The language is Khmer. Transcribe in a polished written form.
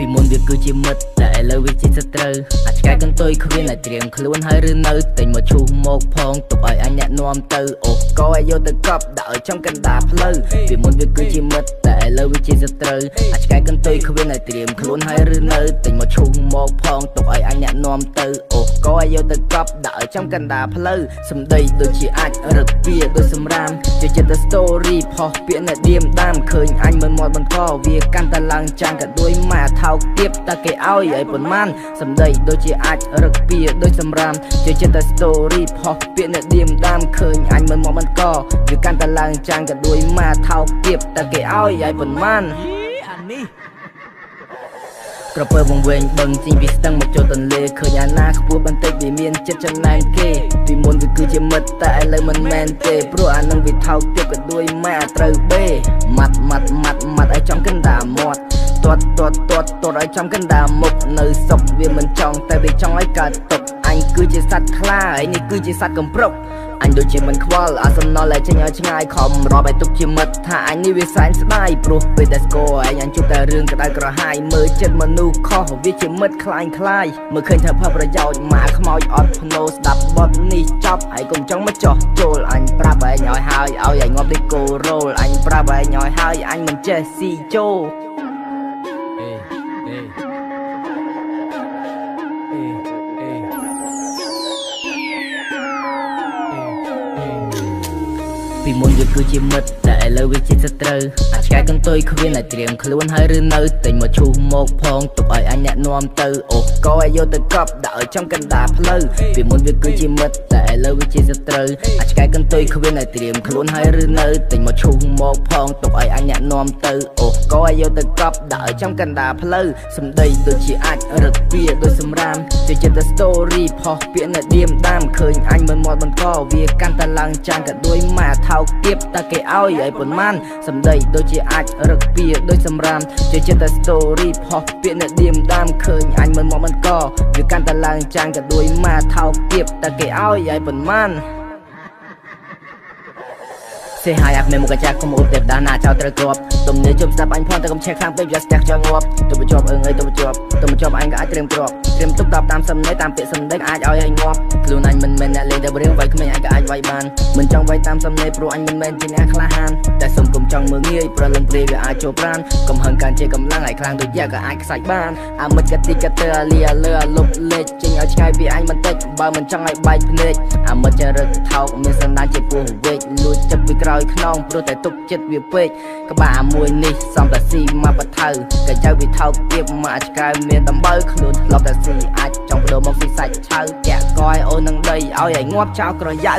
ីមុនវាគឺជាមិត្តតែឥឡូវវាជាសត្រូវអាចឆ្កែកន្ទុយគ្មានតែត្រៀមខ្លួនហើយឬនៅតែមកឈូសមកផងទុកឲ្យអញអ្នកនាំទៅអូក៏ឲ្យយកទៅកប់ដាក់ឲ្យចំកណ្ដាលផ្លូវពីមុនវាគឺជាមិត្តតែឥឡូវវាជាសត្រូវអាចឆ្កែកន្ទុយគ្មានតែត្រៀមខ្លួនហើយឬនៅតែមកឈូសមកផងទុកឲ្យអញអ្នកនាំទៅអូក៏ឲ្យយកទៅកប់ដាក់ឲ្យចំកណ្ដាលផ្លូវសំដីដូចជាអាចរឹកពីដូចសម្រាមជាចិត្ត story ផុសពាក្យអ្នកឌៀមដាមឃើញអញមិនមាត់បន្តវាកាន់តែឡើងចាំងក៏ដូចម៉ាថោកទៀបតែគេឲ្យប៉ុន្មានសំដីដូចជាអាចរឹកពីដូចសម្រាមជាចិត្ត story ផុសពាក្យអ្នកឌៀមដាមឃើញអញមិនមាត់បន្តវាកាន់តែឡើងចាំងក៏ដូចម៉ាថោកទៀបតែគេឲ្យប៉ុន្មានក្រពើវងវែងបឹងជីងពីស្ទឹងមកចូលទន្លេឃើញអាណាខ្ពស់បន្តិចវាមានចិត្តចំណែនគេពីមុនវាគឺជាមិត្តតែឥឡូវមិនមែនទេព្រោះអានឹងវាថោកទៀតក៏ដូចម៉ែត្រូវបេម៉ាត់ឲ្យចំកណ្ដាលមាត់ទាត់ឲ្យចំកណ្ដាលមុខនៅសុកវាមិនចង់តែវាចង់ឲ្យកើតទុកអញគឺជាសត្វខ្លាហើយនេះគឺជាសត្វកំប្រុកអញដូចជាមិនខ្វល់អាសំណល់តែចេញឲ្យឆ្ងាយខំរាប់ឲ្យទុកជាមិត្តថាអញនេះវាសែនស្ដាយព្រោះពេលតែស្គាល់អញជួបតែរឿងក្តៅក្រហាយមើលចិត្តមនុស្សខុសវាជាមិត្តខ្លាយមើលឃើញថាផលប្រយោជន៍ម៉ាខ្មោចអត់ភ្នោស្ដាប់បទនេះចប់ហើយកុំចង់មកចោះចូលអញប្រាប់ឯងឲ្យហើយឲ្យឯងងាប់ដូចគោរ៉ូលអញប្រាប់ឯងឲ្យហើយអញមិនចេះស៊ីចូលពីមុនវាគឺជាមិត្តតែឥឡូវវាជាសត្រូវអាចឆ្កែកន្ទុយគ្មានតែត្រៀមខ្លួនហើយឬនៅតែមកឈូសមកផងទុកឲ្យអញអ្នកនាំទៅអូក៏ឲ្យយកទៅកប់ដាក់ឲ្យចំកណ្ដាលផ្លូវពីមុនវាគឺជាមិត្តតែឥឡូវវាជាសត្រូវអាចឆ្កែកន្ទុយគ្មានតែត្រៀមខ្លួនហើយឬនៅតែមកឈូសមកផងទុកឲ្យអញអ្នកនាំទៅអូក៏ឲ្យយកទៅកប់ដាក់ឲ្យចំកណ្ដាលផ្លូវសំដីដូចជាអាចរឹកពីដូចសម្រាមជាចិត្ត story ផុសពាក្យអ្នកឌៀមដាមឃើញអញមិនមាត់បន្តវាកាន់តែឡើងចាំងក៏ដូចម៉ាថោកទៀបតែគេឲ្យប៉ុន្មានសំដីដូចជាអាចរឹកពីដូចសម្រាមជាចិត្ត story ផុសពាក្យអ្នកឌៀមដាមឃើញអញមិនមាត់បន្តវាកាន់តែឡើងចាំងក៏ដូចម៉ាថោកទៀបតែគេឲ្យប៉ុន្មានសេហើយអាក់មេមកចាក់កុំអ៊ុតទេដាណាចោលត្រូវគ្រាប់ទំនេរជុំស្ដាប់អញផងតែកុំឆេះខាងពេកវាស្ទះចងងាប់ទៅបញ្ចប់អើងអើយទៅបញ្ចប់អញក៏អាចត្រៀមគ្រាប់ទុកតាមសំណេរតាមពាក្យសម្ដីអាចឲ្យឲ្យងាប់ខ្លួនអញមិនមែនអ្នកលេងតែរឿងវាយក្មេងអញក៏អាចវាយបានមិនចង់វាយតាមសំណេរព្រោះអញមិនមែនជាអ្នកក្លាហានតែសុំកុំចង់មើលងាយព្រោះលំព្រាយវាអាចចូលប្រានកុំហឹងកាន់ជាកម្លាំងឲ្យខ្លាំងដូចយ៉ាក៏អាចខ្សាច់បានអាមិត្តកតិកតើលីលើលុបលេចចេញឲ្យឆ្ងាយពីអញបន្តិចបើមិនចង់ឲ្យបែកភ្នែកអាមិត្តចរិតថោកមានសណ្ដានជាពោះវែកលួចចិត្តពីក្រោយខ្នងព្រោះតែទុកចិត្តវាពេកក្បាលមួយនេះសំតែស៊ីមកបថៅក៏ចៅវាថោកទៀបមកអាចឆ្កែមានដំបៅខ្លួនធ្លាប់តែស៊ីអាចចង់បដូរមកស៊ីសាច់ឆៅតាក់កយអូននឹងដីឲ្យងាប់ចោលក្រយៅ